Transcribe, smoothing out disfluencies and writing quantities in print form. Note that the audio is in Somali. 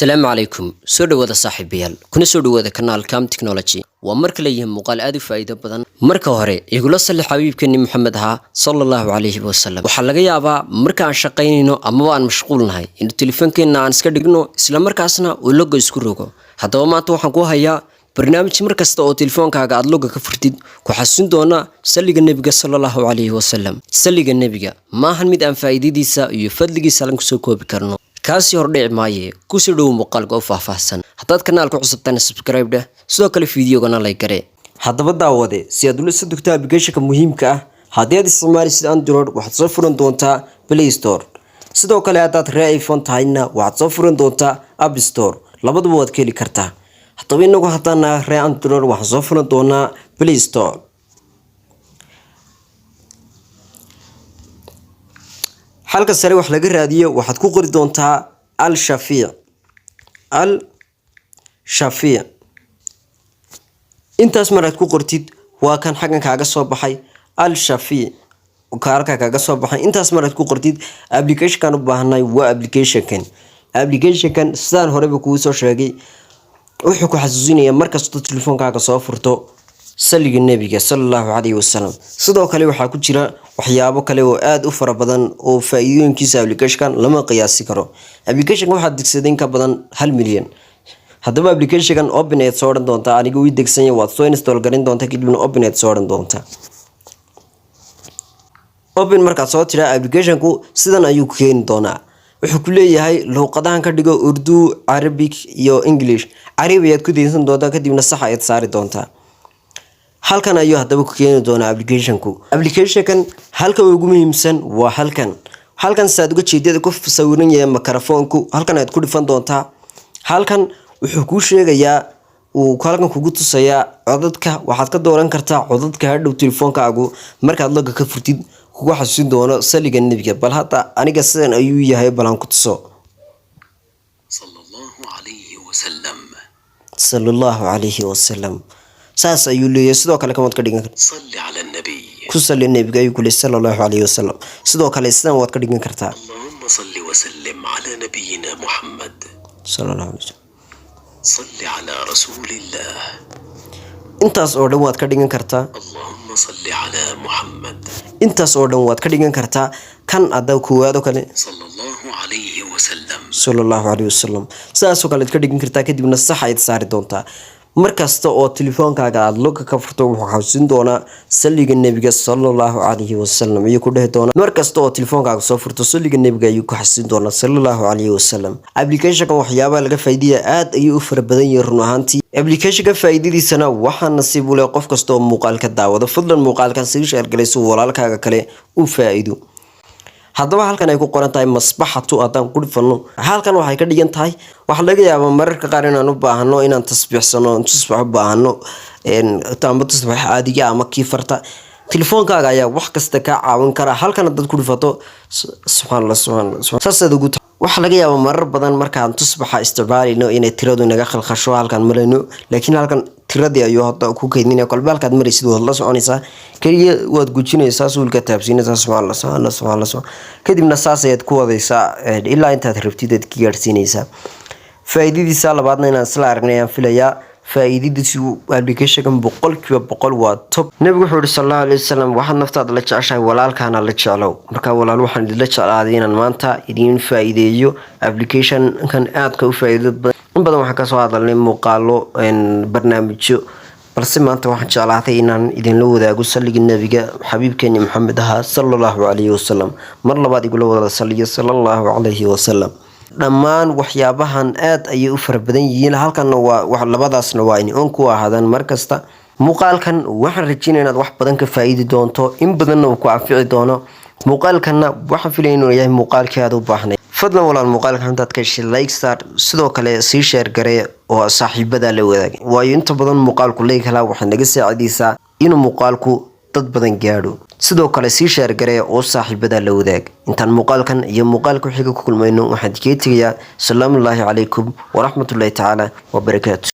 السلام عليكم سو dhawaada saaxiibayaal kuna soo dhawaada kanaalka technology waa marka la yahay muuqaal aad u faa'iido badan marka hore igula salli xabiibkeeni Maxamed sallallahu alayhi wa sallam waxa laga yaabaa marka aan shaqeynayno ama aan mashquulnahay in telefoonkeena aan iska dhigno isla markaasna uu logo isku rogo haddaba maanta waxaan ku hayaa barnaamij markasta oo telefoonkaaga aad logo ka furtid ku xasuusin doona salliga nabiga sallallahu alayhi wa sallam salliga nabiga ma ahan mid aan faa'iidadiisa iyo fadligiisa lan ku soo koobi karno kaasi hor dhici maaye ku soo dhaw muuqaalka oo faahfaahsan hadaad kanaalka cusubtaan subscribe dheh sidoo kale fiidiyoogana like gare haddaba daawade si aad ula soo degto application muhiimka ah haddii aad isticmaalaysid Android waxaad soo furan doontaa Play Store sidoo kale hadaad iPhone tahayna waxaad soo furan doontaa App Store labaduba waad ka heli kartaa haddaba inagu hadana Android waxaan soo furan doonaa Play Store halka sare wax laga raadiyo waxaad ku qori doontaa al-Shafi' intaas maraad ku qortid waa kan xagan kaaga soo baxay al-Shafi' kaarka kaaga soo baxay intaas maraad ku qortid application-kan u baahanay waa application-kan sidaan horeba kugu soo sheegay wuxuu ku xasuusinayaa markasta telefoonkaaga soo furto salliga nabiga sallallahu alayhi wa sallam sidoo kale waxa ku jira waxyaabo kale oo aad u fara badan oo faa'iidooyinkiisa application lama qiyaasi karo application waxa digsadeen ka badan 1 milyan haddaba application open aid soo dhan doonta aniga uu degsan yahay waad soo install garin doonta kadibna open aid soo dhan doonta open marka soo tira application-ku sidan ayuu ku keen doonaa wuxuu ku leeyahay luqadahan ka dhigo Urdu Arabic iyo English Arabiyaad ku deynsan doonta kadibna sax ayaad saari doontaa halkan ayuu hadaba ku keen doona application-kan halka ugu muhiimsan waa halkan saad uga jeedada ku sawiran yahay mikrofoonku halkan aad ku dhifan doontaa halkan wuxuu ku sheegayaa uu halkan kugu tusayaa codadka waxaad ka dooran kartaa codadka hadhow telefoonkaagu markaad logo ka furtid kugu xasuusin doono salliga nabiga bal hada aniga sidan ayuu yahay balan ku tuso sallallahu alayhi wa sallam saas ayuu leeyahay sidoo kale kama ka dhigan salli ala nabi ku salli nabiga ayuu ku leeyahay sallallahu alayhi wa sallam sidoo kale sidan waad ka dhigan kartaa allahumma salli wa sallim ala nabiyyina muhammad sallallahu alayhi wa sallam salli ala rasulillah intaas oo dhan waad ka dhigan kartaa allahumma salli ala muhammad intaas oo dhan waad ka dhigan kartaa kan adaa kuwaado kale sallallahu alayhi wa sallam saas oo kale ka dhigan kartaa kadibna sax ay saari doontaa markasta oo telefoonkaaga aad logo ka furto wuxuu xasuusin doonaa salliga nabiga sallallahu alayhi wa sallam iyo ku dhahay doona markasta oo telefoonkaaga soo furto salliga nabiga ayuu ku xasuusin doonaa sallallahu alayhi wa sallam application-kan waxyaabaha laga faa'iideeyaa aad ayuu u fara badan yahay run ahaantii application-ka faa'iidadiisana waxaa nasiib u leh qof kasta oo muuqaalka daawado fadlan muuqaalkan sii share galayso walaalkaaga kale u faa'iido haddaba halkan ay ku qoran tahay masbaxatu adan ku dhifano halkan waxay ka dhigan tahay waxa laga yaabaa mararka qaar inaan u baahano inaan tasbiixsano tasbiix u baahano tasbiix caadiga ama kiifarta telefoonkaaga ayaa wax kasta ka caawin kara halkan dad ku dhifato subhanallah saasada ugu waxa laga yaabaa marar badan markaan tasbiixa isticmaalino inay tiradu naga khalkhasho halkan marayno laakiin halkan tiradii ayuu hadda ku kaydinaya qalbaalkaad maraysid wad la soconaysaa kaliya waad gujinaysaa suulka taabsiinaysaa subhanallah kadibna saas ayaad ku wadaysaa ilaa intaad rabtid aad gaarsiinaysaa faa'iidadiisa labaadna inaan isla aragnay aan filayaa faa'iidadiisu application-kan 100% waa top nabigu wuxuu yiri sallallahu alayhi wasallam waxaad naftaada la jeceshahay walaalkaana la jeclow marka walaal waxaan la jeclaaday inaan maanta idin faa'iideeyo application-kan aad ka u faa'iido badan waxaan ka soo hadalnay muuqaalo barnaamijyo balse maanta waxaan jeclaatay inaan idin la wadaago salliga nabiga xabiibkeeni Maxamed sallallahu alayhi wasallam mar labaad igula wada salliyo sallallahu alayhi wasallam dhammaan waxyaabahan aad ayay u fara badan yihiin halkan waa labadaasna waa in ku ahaadaan markasta muuqaalkan waxaan rajaynayaa inaad wax badan ka faa'iidi doonto in badanna uu ku anfici doono muuqaalkanna waxaan filayaa inuu yahay muuqaalkii aad u baahnay fadlan walaal muuqaalkan haddaad ka heshay like star sidoo kale sii share garee oo saaxiibada la wadaag waayo inta badan muuqaalku like kala waxa naga saacidaysaa inuu muuqaalku dad badan gaadho sidoo kale sii share garee oo saaxiibada la wadaag intaan muuqaalkan iyo muuqaalka xiga ku kulmayno waxaan idin tegayaa salaamu alaykum wa rahmatullahi ta'ala wa barakaatuh